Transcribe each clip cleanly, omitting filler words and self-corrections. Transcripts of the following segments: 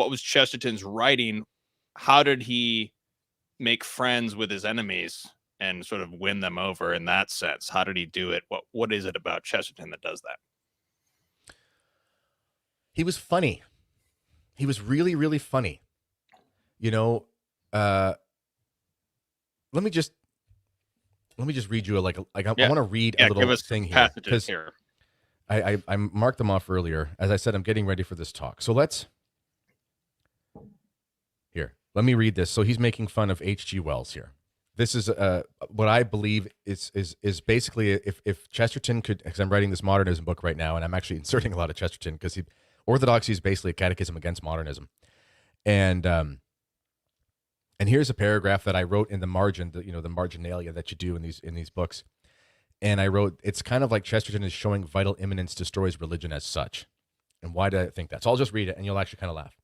what was Chesterton's writing? How did he make friends with his enemies and sort of win them over in that sense? How did he do it? What is it about Chesterton that does that? He was funny. He was really, really funny. You know, uh, let me just read you I want to read a Give little us thing some here passages because here. I marked them off earlier. As I said, I'm getting ready for this talk. So let me read this. So he's making fun of H.G. Wells here. This is what I believe is basically if Chesterton could, because I'm writing this modernism book right now, and I'm actually inserting a lot of Chesterton because orthodoxy is basically a catechism against modernism, and here's a paragraph that I wrote in the margin, the marginalia that you do in these books, and I wrote, it's kind of like Chesterton is showing vital immanence destroys religion as such, and why do I think that? So I'll just read it, and you'll actually kind of laugh.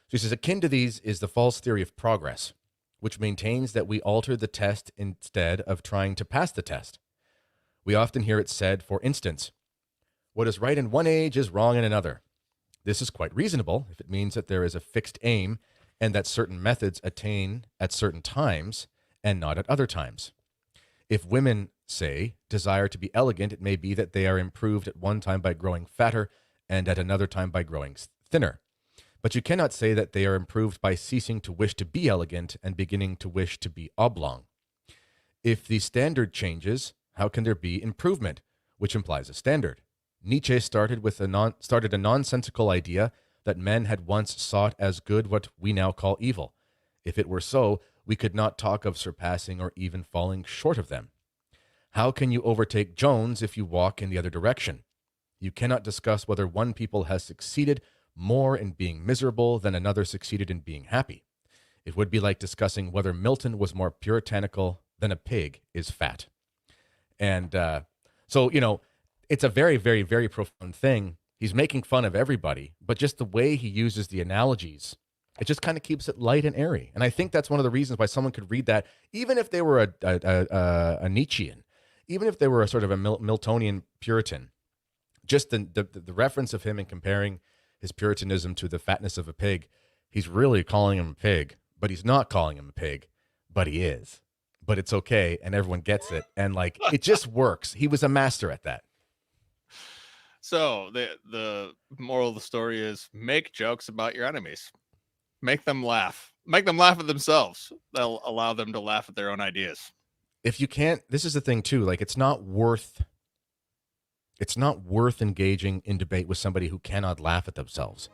So he says, akin to these is the false theory of progress, which maintains that we alter the test instead of trying to pass the test. We often hear it said, for instance, what is right in one age is wrong in another. This is quite reasonable if it means that there is a fixed aim and that certain methods attain at certain times and not at other times. If women, say, desire to be elegant, it may be that they are improved at one time by growing fatter and at another time by growing thinner. But you cannot say that they are improved by ceasing to wish to be elegant and beginning to wish to be oblong. If the standard changes, how can there be improvement, which implies a standard? Nietzsche started a nonsensical idea that men had once sought as good what we now call evil. If it were so, we could not talk of surpassing or even falling short of them. How can you overtake Jones if you walk in the other direction? You cannot discuss whether one people has succeeded more in being miserable than another succeeded in being happy. It would be like discussing whether Milton was more puritanical than a pig is fat. And so, it's a very, very, very profound thing. He's making fun of everybody, but just the way he uses the analogies, it just kind of keeps it light and airy. And I think that's one of the reasons why someone could read that, even if they were a Nietzschean, even if they were a sort of a Miltonian Puritan, just the reference of him and comparing his Puritanism to the fatness of a pig, he's really calling him a pig, but he's not calling him a pig, but he is. But it's okay, and everyone gets it, and it just works. He was a master at that. So the moral of the story is make jokes about your enemies. Make them laugh. Make them laugh at themselves. That'll allow them to laugh at their own ideas. If you can't, this is the thing too, it's not worth engaging in debate with somebody who cannot laugh at themselves.